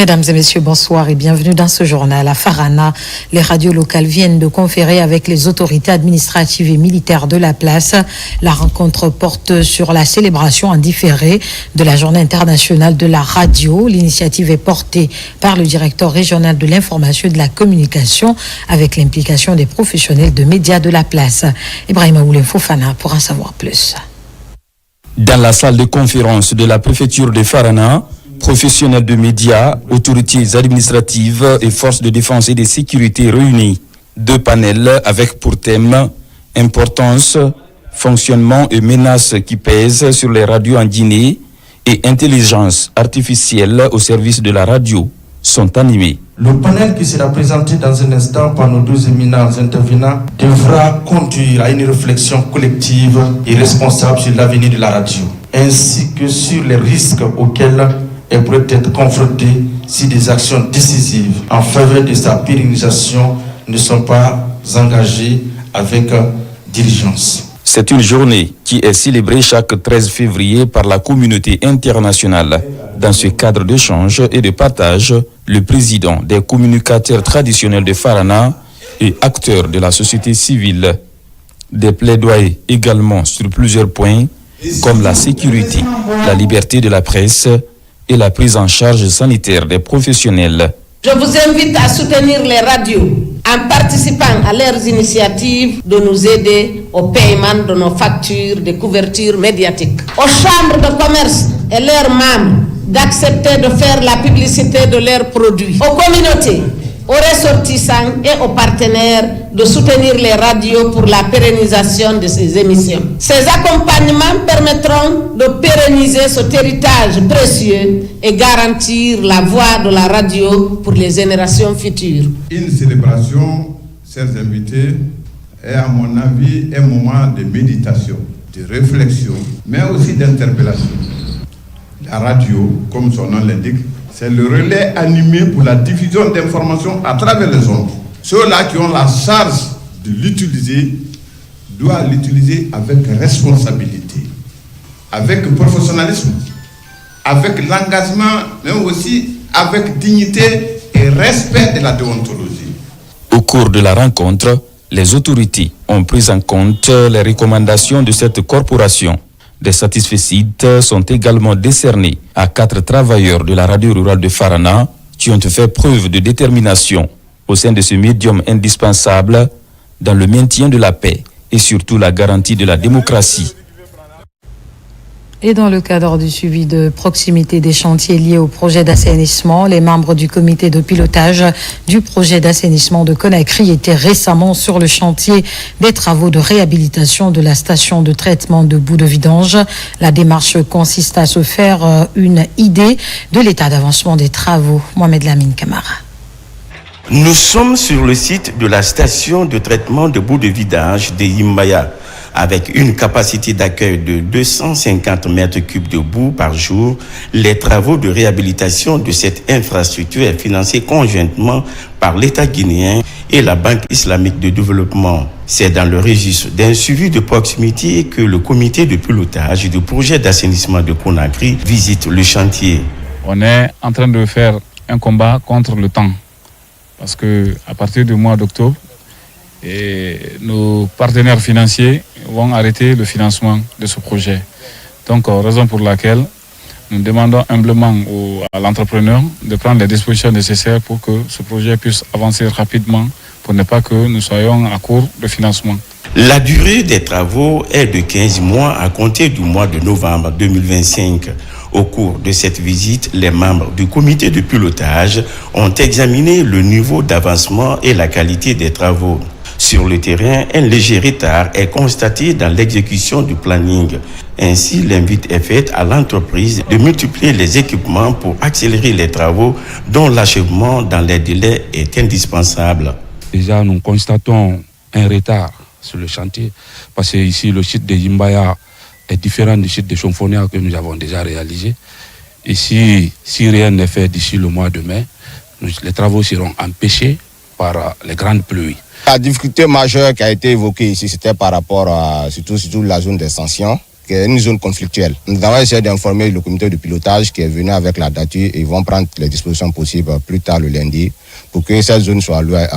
Mesdames et messieurs, bonsoir et bienvenue dans ce journal. À Farana, les radios locales viennent de conférer avec les autorités administratives et militaires de la place. La rencontre porte sur la célébration en différé de la Journée internationale de la radio. L'initiative est portée par le directeur régional de l'information et de la communication avec l'implication des professionnels de médias de la place. Ibrahima Oulem Fofana pour en savoir plus. Dans la salle de conférence de la préfecture de Farana, professionnels de médias, autorités administratives et forces de défense et de sécurité réunis. 2 panels avec pour thème importance, fonctionnement et menaces qui pèsent sur les radios en Guinée et intelligence artificielle au service de la radio sont animés. Le panel qui sera présenté dans un instant par nos 2 éminents intervenants devra conduire à une réflexion collective et responsable sur l'avenir de la radio, ainsi que sur les risques auxquels elle pourrait être confrontée si des actions décisives en faveur de sa pérennisation ne sont pas engagées avec diligence. C'est une journée qui est célébrée chaque 13 février par la communauté internationale. Dans ce cadre d'échange et de partage, le président des communicateurs traditionnels de Farana et acteurs de la société civile. Des plaidoyers également sur plusieurs points, comme la sécurité, la liberté de la presse et la prise en charge sanitaire des professionnels. Je vous invite à soutenir les radios en participant à leurs initiatives de nous aider au paiement de nos factures de couverture médiatique. Aux chambres de commerce et leurs membres d'accepter de faire la publicité de leurs produits. Aux communautés, aux ressortissants et aux partenaires de soutenir les radios pour la pérennisation de ces émissions. Ces accompagnements permettront de pérenniser ce héritage précieux et garantir la voix de la radio pour les générations futures. Une célébration, chers invités, est à mon avis un moment de méditation, de réflexion, mais aussi d'interpellation. La radio, comme son nom l'indique, c'est le relais animé pour la diffusion d'informations à travers les ondes. Ceux-là qui ont la charge de l'utiliser doivent l'utiliser avec responsabilité, avec professionnalisme, avec l'engagement, mais aussi avec dignité et respect de la déontologie. Au cours de la rencontre, les autorités ont pris en compte les recommandations de cette corporation. Des satisfaits sont également décernés à 4 travailleurs de la radio rurale de Farana qui ont fait preuve de détermination au sein de ce médium indispensable dans le maintien de la paix et surtout la garantie de la démocratie. Et dans le cadre du suivi de proximité des chantiers liés au projet d'assainissement, les membres du comité de pilotage du projet d'assainissement de Conakry étaient récemment sur le chantier des travaux de réhabilitation de la station de traitement de boue de vidange. La démarche consiste à se faire une idée de l'état d'avancement des travaux. Mohamed Lamine Camara. Nous sommes sur le site de la station de traitement de boue de vidange de Yimbaya, avec une capacité d'accueil de 250 mètres cubes de boue par jour. Les travaux de réhabilitation de cette infrastructure est financés conjointement par l'État guinéen et la Banque islamique de développement. C'est dans le registre d'un suivi de proximité que le comité de pilotage du projet d'assainissement de Conakry visite le chantier. On est en train de faire un combat contre le temps, parce que à partir du mois d'octobre, nos partenaires financiers vont arrêter le financement de ce projet. Donc, raison pour laquelle nous demandons humblement à l'entrepreneur de prendre les dispositions nécessaires pour que ce projet puisse avancer rapidement, pour ne pas que nous soyons à court de financement. La durée des travaux est de 15 mois à compter du mois de novembre 2025. Au cours de cette visite, les membres du comité de pilotage ont examiné le niveau d'avancement et la qualité des travaux. Sur le terrain, un léger retard est constaté dans l'exécution du planning. Ainsi, l'invite est faite à l'entreprise de multiplier les équipements pour accélérer les travaux dont l'achèvement dans les délais est indispensable. Déjà, nous constatons un retard sur le chantier parce que ici, le site de Yimbaya est différent du site de Chonfonia que nous avons déjà réalisé. Ici, si rien n'est fait d'ici le mois de mai, les travaux seront empêchés par les grandes pluies. La difficulté majeure qui a été évoquée ici, c'était par rapport à surtout la zone d'extension. qui est une zone conflictuelle. Nous avons essayé d'informer le comité de pilotage qui est venu avec la date et ils vont prendre les dispositions possibles plus tard le lundi pour que cette zone soit allouée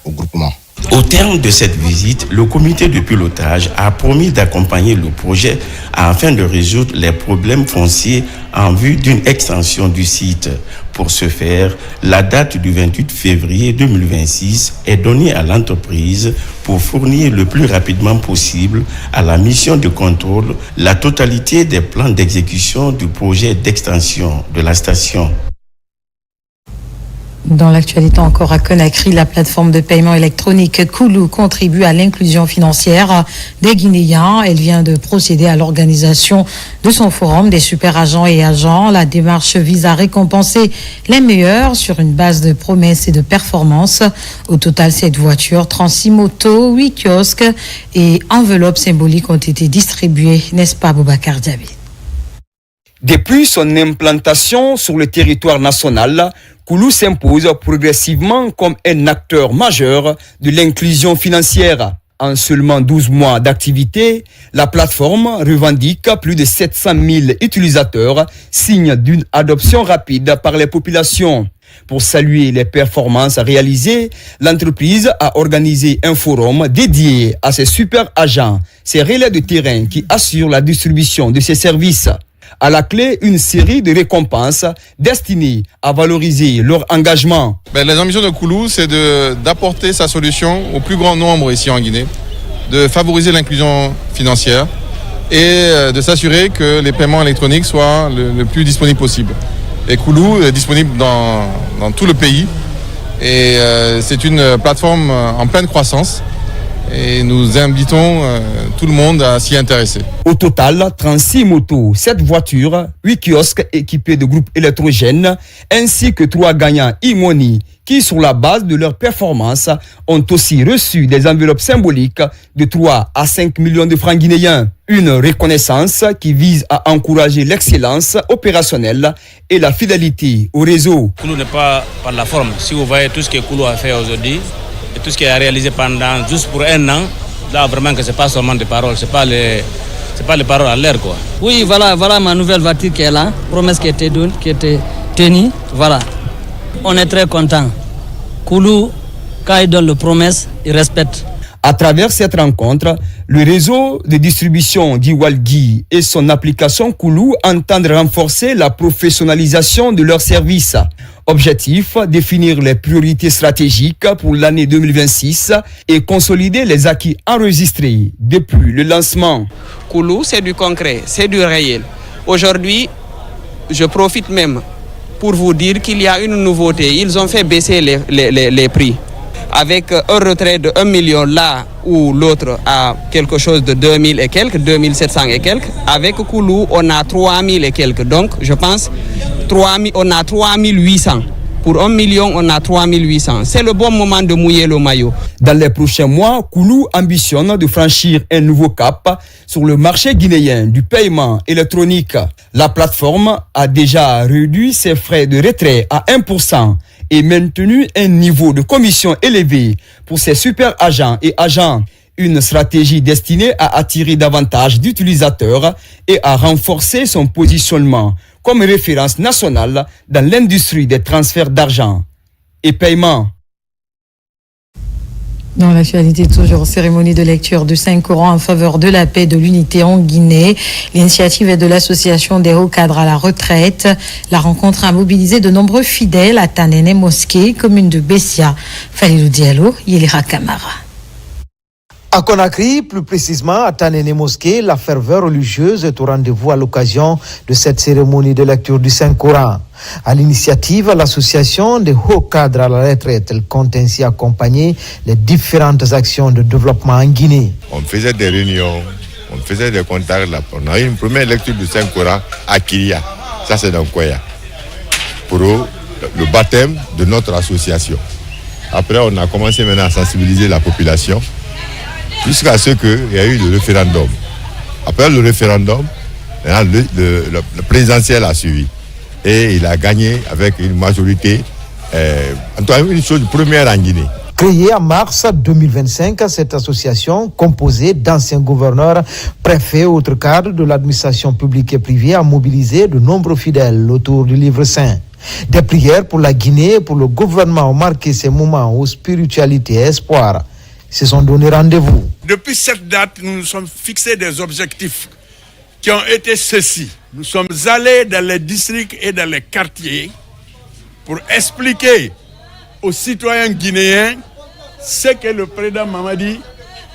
au groupement. Au terme de cette visite, le comité de pilotage a promis d'accompagner le projet afin de résoudre les problèmes fonciers en vue d'une extension du site. Pour ce faire, la date du 28 février 2026 est donnée à l'entreprise pour fournir le plus rapidement possible à la mission de contrôle la totalité des plans d'exécution du projet d'extension de la station. Dans l'actualité encore à Conakry, la plateforme de paiement électronique Koulou contribue à l'inclusion financière des Guinéens. Elle vient de procéder à l'organisation de son forum des super agents et agents. La démarche vise à récompenser les meilleurs sur une base de promesses et de performances. Au total, 7 voitures, 36 motos, 8 kiosques et enveloppes symboliques ont été distribuées. N'est-ce pas, Boubacar Diaby? Depuis son implantation sur le territoire national, Koulou s'impose progressivement comme un acteur majeur de l'inclusion financière. En seulement 12 mois d'activité, la plateforme revendique plus de 700 000 utilisateurs, signe d'une adoption rapide par les populations. Pour saluer les performances réalisées, l'entreprise a organisé un forum dédié à ces super agents, ces relais de terrain qui assurent la distribution de ces services. À la clé, une série de récompenses destinées à valoriser leur engagement. Les ambitions de Koulou, c'est d'apporter sa solution au plus grand nombre ici en Guinée, de favoriser l'inclusion financière et de s'assurer que les paiements électroniques soient le plus disponibles possible. Et Koulou est disponible dans tout le pays et c'est une plateforme en pleine croissance. Et nous invitons tout le monde à s'y intéresser. Au total, 36 motos, 7 voitures, 8 kiosques équipés de groupes électrogènes, ainsi que 3 gagnants e-money qui, sur la base de leurs performances, ont aussi reçu des enveloppes symboliques de 3 à 5 millions de francs guinéens. Une reconnaissance qui vise à encourager l'excellence opérationnelle et la fidélité au réseau. Koulou n'est pas par la forme. Si vous voyez tout ce que Koulou a fait aujourd'hui, et tout ce qui est réalisé pendant juste pour un an, là vraiment que c'est pas seulement des paroles, c'est pas les paroles à l'air quoi. Oui, voilà ma nouvelle voiture qui est là, promesse qui était tenue, voilà. On est très content. Koulou, quand il donne la promesse, il respecte. À travers cette rencontre, le réseau de distribution d'Iwalgui et son application Koulou entendent renforcer la professionnalisation de leurs services. Objectif, définir les priorités stratégiques pour l'année 2026 et consolider les acquis enregistrés depuis le lancement. Koulou, c'est du concret, c'est du réel. Aujourd'hui, je profite même pour vous dire qu'il y a une nouveauté. Ils ont fait baisser les prix. Avec un retrait de 1 million là où l'autre a quelque chose de 2000 et quelques, 2700 et quelques. Avec Koulou, on a 3000 et quelques. Donc, je pense, on a 3800. Pour 1 million, on a 3800. C'est le bon moment de mouiller le maillot. Dans les prochains mois, Koulou ambitionne de franchir un nouveau cap sur le marché guinéen du paiement électronique. La plateforme a déjà réduit ses frais de retrait à 1% et maintenu un niveau de commission élevé pour ses super agents et agents. Une stratégie destinée à attirer davantage d'utilisateurs et à renforcer son positionnement comme référence nationale dans l'industrie des transferts d'argent et paiement. Dans l'actualité, toujours cérémonie de lecture du Saint-Coran en faveur de la paix et de l'unité en Guinée. L'initiative est de l'association des hauts cadres à la retraite. La rencontre a mobilisé de nombreux fidèles à Tanene Mosquée, commune de Bessia. Falilou Diallo, Yelira Kamara. À Conakry, plus précisément à Tanene Mosquée, la ferveur religieuse est au rendez-vous à l'occasion de cette cérémonie de lecture du Saint-Coran. À l'initiative, l'association des hauts cadres à la retraite, elle compte ainsi accompagner les différentes actions de développement en Guinée. On faisait des réunions, on faisait des contacts là. On a eu une première lecture du Saint-Coran à Kiria, ça c'est dans Koya, pour le baptême de notre association. Après, on a commencé maintenant à sensibiliser la population jusqu'à ce qu'il y ait eu le référendum. Après le référendum, le présidentiel a suivi. Et il a gagné avec une majorité, en tout cas une chose première en Guinée. Créée en mars 2025, cette association, composée d'anciens gouverneurs, préfets et autres cadres de l'administration publique et privée, a mobilisé de nombreux fidèles autour du livre saint. Des prières pour la Guinée et pour le gouvernement ont marqué ces moments où spiritualité et espoir se sont donné rendez-vous. Depuis cette date, nous nous sommes fixés des objectifs qui ont été ceux-ci. Nous sommes allés dans les districts et dans les quartiers pour expliquer aux citoyens guinéens ce que le président Mamadi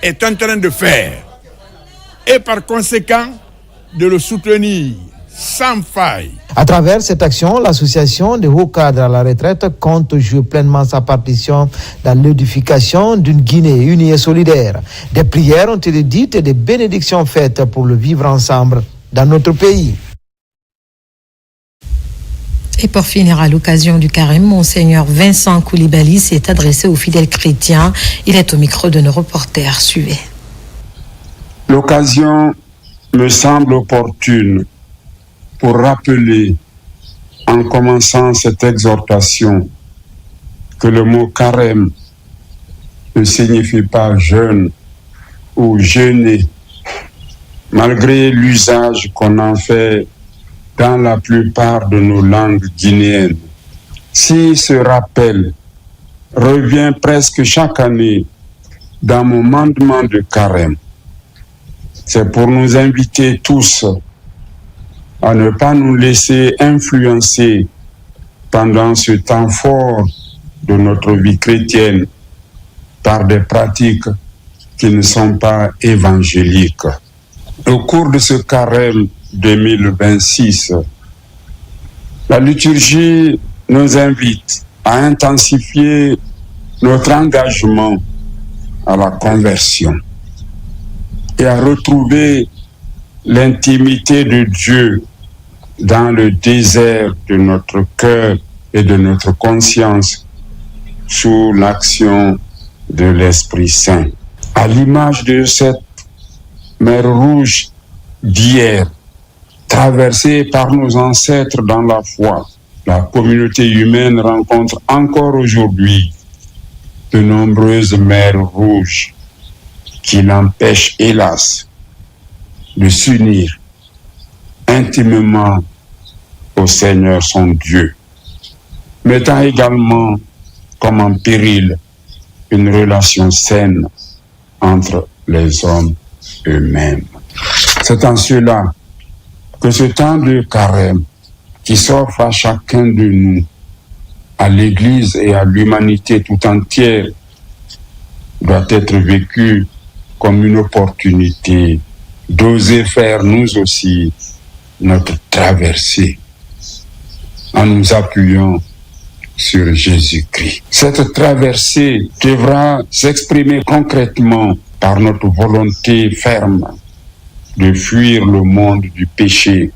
est en train de faire et par conséquent de le soutenir sans faille. À travers cette action, l'association des hauts cadres à la retraite compte jouer pleinement sa partition dans l'édification d'une Guinée unie et solidaire. Des prières ont été dites et des bénédictions faites pour le vivre ensemble dans notre pays. Et pour finir, à l'occasion du carême, Monseigneur Vincent Koulibaly s'est adressé aux fidèles chrétiens. Il est au micro de nos reporters. Suivez. L'occasion me semble opportune pour rappeler, en commençant cette exhortation, que le mot carême ne signifie pas jeûne ou jeûner, malgré l'usage qu'on en fait dans la plupart de nos langues guinéennes. Si ce rappel revient presque chaque année dans mon mandement de carême, c'est pour nous inviter tous à ne pas nous laisser influencer pendant ce temps fort de notre vie chrétienne par des pratiques qui ne sont pas évangéliques. Au cours de ce carême 2026, la liturgie nous invite à intensifier notre engagement à la conversion et à retrouver l'intimité de Dieu dans le désert de notre cœur et de notre conscience sous l'action de l'Esprit Saint. À l'image de cette mer Rouge d'hier, traversée par nos ancêtres dans la foi, la communauté humaine rencontre encore aujourd'hui de nombreuses mers rouges qui l'empêchent, hélas, de s'unir intimement au Seigneur son Dieu, mettant également comme en péril une relation saine entre les hommes eux-mêmes. C'est en cela que ce temps de carême qui s'offre à chacun de nous, à l'Église et à l'humanité tout entière, doit être vécu comme une opportunité d'oser faire nous aussi notre traversée en nous appuyant sur Jésus-Christ. Cette traversée devra s'exprimer concrètement par notre volonté ferme de fuir le monde du péché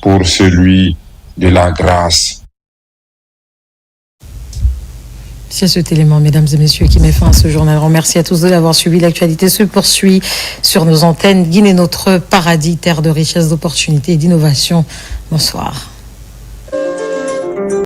pour celui de la grâce. C'est cet élément, mesdames et messieurs, qui met fin à ce journal. Merci à tous de l'avoir suivi. L'actualité se poursuit sur nos antennes. Guinée, notre paradis, terre de richesse, d'opportunités et d'innovation. Bonsoir.